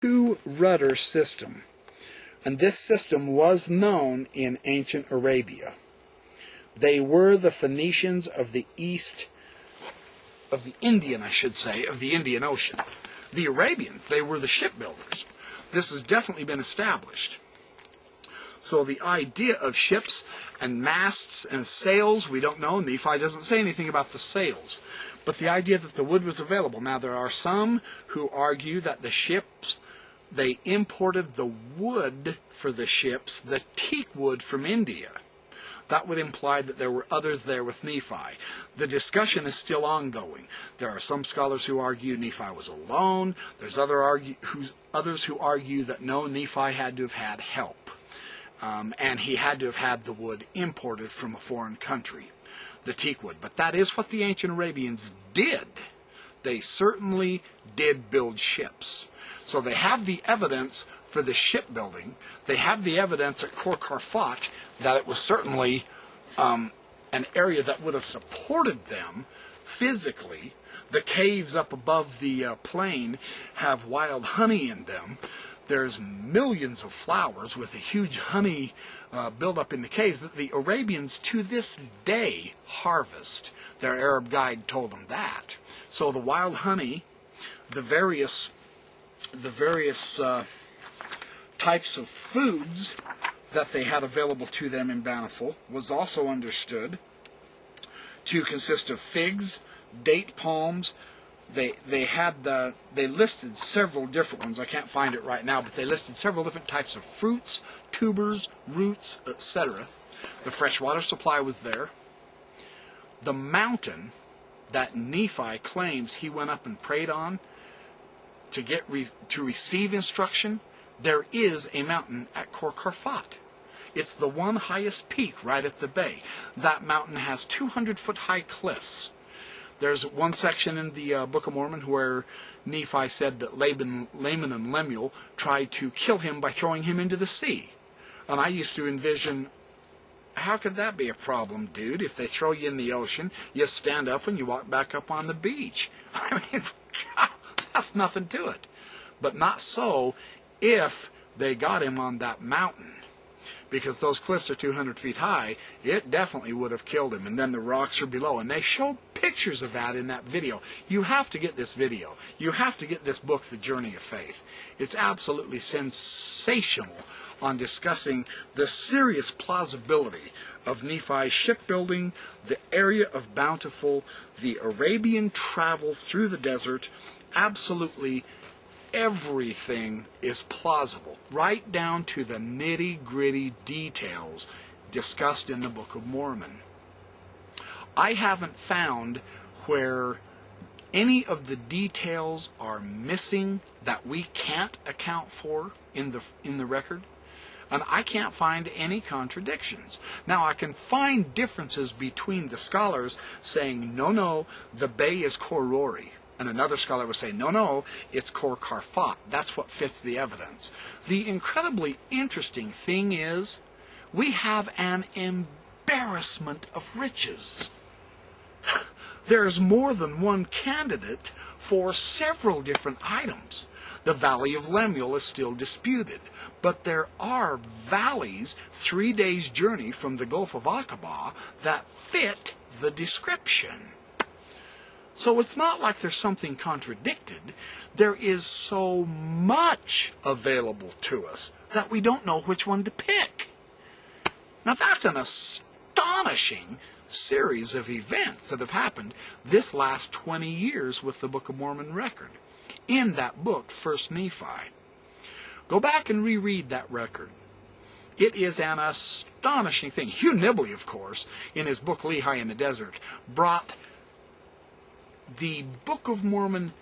two-rudder system. And this system was known in ancient Arabia. They were the Phoenicians of the east, of the Indian Ocean. The Arabians, they were the shipbuilders. This has definitely been established. So the idea of ships and masts and sails, we don't know. Nephi doesn't say anything about the sails. But the idea that the wood was available. Now there are some who argue that the ships, they imported the wood for the ships, the teak wood from India. That would imply that there were others there with Nephi. The discussion is still ongoing. There are some scholars who argue Nephi was alone. There's others who argue that no, Nephi had to have had help. And he had to have had the wood imported from a foreign country, the teak wood. But that is what the ancient Arabians did. They certainly did build ships. So they have the evidence for the shipbuilding. They have the evidence at Khor Karfat that it was certainly an area that would have supported them physically. The caves up above the plain have wild honey in them. There's millions of flowers with a huge honey buildup in the caves that the Arabians to this day harvest. Their Arab guide told them that. So the wild honey, the various types of foods that they had available to them in Bountiful was also understood to consist of figs, date palms. They listed several different ones. I can't find it right now, but they listed several different types of fruits, tubers, roots, etc. The freshwater supply was there. The mountain that Nephi claims he went up and prayed on to receive instruction, there is a mountain at Khor Karfat. It's the one highest peak right at the bay. That mountain has 200-foot high cliffs. There's one section in the Book of Mormon where Nephi said that Laman and Lemuel tried to kill him by throwing him into the sea. And I used to envision, how could that be a problem, dude? If they throw you in the ocean, you stand up and you walk back up on the beach. I mean, God, that's nothing to it. But not so if they got him on that mountain. Because those cliffs are 200 feet high, it definitely would have killed him. And then the rocks are below. And they show pictures of that in that video. You have to get this video. You have to get this book, The Journey of Faith. It's absolutely sensational on discussing the serious plausibility of Nephi's shipbuilding, the area of Bountiful, the Arabian travels through the desert. Absolutely everything is plausible, right down to the nitty-gritty details discussed in the Book of Mormon. I haven't found where any of the details are missing that we can't account for in the record, and I can't find any contradictions. Now, I can find differences between the scholars saying, no, the bay is Khor Rori. And another scholar would say, no, it's Khor Karfat. That's what fits the evidence. The incredibly interesting thing is, we have an embarrassment of riches. There's more than one candidate for several different items. The Valley of Lemuel is still disputed, but there are valleys 3 days' journey from the Gulf of Aqaba that fit the description. So it's not like there's something contradicted. There is so much available to us that we don't know which one to pick. Now that's an astonishing series of events that have happened this last 20 years with the Book of Mormon record. In that book, 1 Nephi. Go back and reread that record. It is an astonishing thing. Hugh Nibley, of course, in his book Lehi in the Desert, brought the Book of Mormon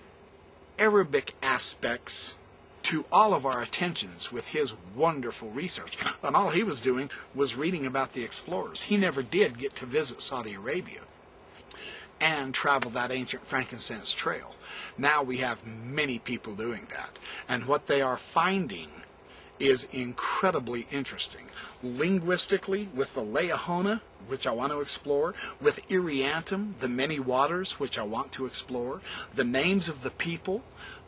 Arabic aspects to all of our attentions with his wonderful research. And all he was doing was reading about the explorers. He never did get to visit Saudi Arabia and travel that ancient frankincense trail. Now we have many people doing that. And what they are finding is incredibly interesting. Linguistically, with the Lehi, which I want to explore, with Iriantum, the many waters, which I want to explore, the names of the people,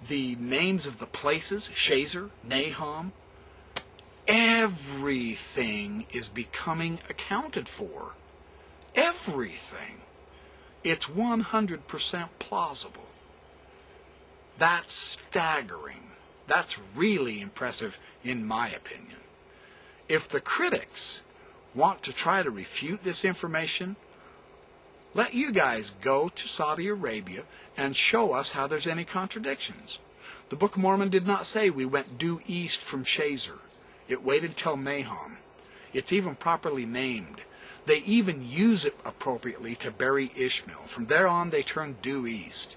the names of the places, Shazer, Nahum, everything is becoming accounted for. Everything. It's 100% plausible. That's staggering. That's really impressive, in my opinion. If the critics want to try to refute this information, let you guys go to Saudi Arabia and show us how there's any contradictions. The Book of Mormon did not say we went due east from Shazer. It waited till Nahum. It's even properly named. They even use it appropriately to bury Ishmael. From there on, they turn due east.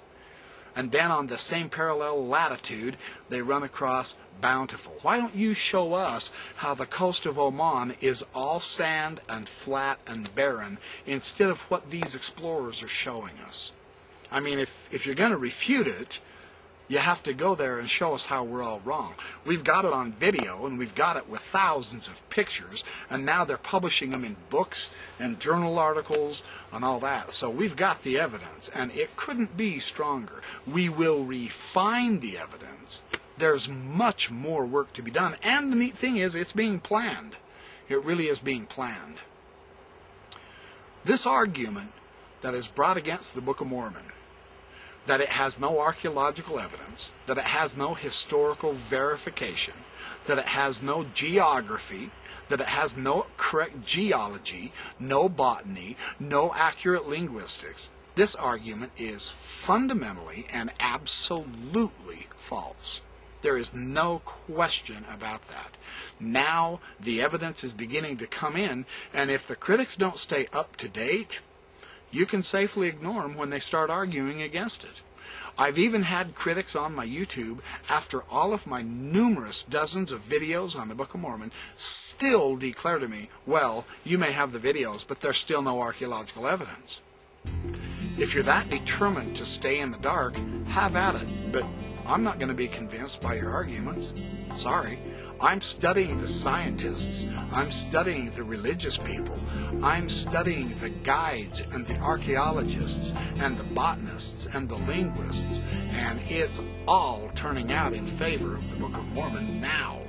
And then on the same parallel latitude, they run across Bountiful. Why don't you show us how the coast of Oman is all sand and flat and barren instead of what these explorers are showing us? I mean, if you're going to refute it, you have to go there and show us how we're all wrong. We've got it on video, and we've got it with thousands of pictures, and now they're publishing them in books and journal articles and all that. So we've got the evidence, and it couldn't be stronger. We will refine the evidence. There's much more work to be done, and the neat thing is it's being planned. It really is being planned. This argument that is brought against the Book of Mormon, that it has no archaeological evidence, that it has no historical verification, that it has no geography, that it has no correct geology, no botany, no accurate linguistics. This argument is fundamentally and absolutely false. There is no question about that. Now the evidence is beginning to come in, and if the critics don't stay up to date, you can safely ignore them when they start arguing against it. I've even had critics on my YouTube, after all of my numerous dozens of videos on the Book of Mormon, still declare to me, well, you may have the videos, but there's still no archaeological evidence. If you're that determined to stay in the dark, have at it, but I'm not going to be convinced by your arguments. Sorry. I'm studying the scientists, I'm studying the religious people, I'm studying the guides and the archaeologists and the botanists and the linguists, and it's all turning out in favor of the Book of Mormon now.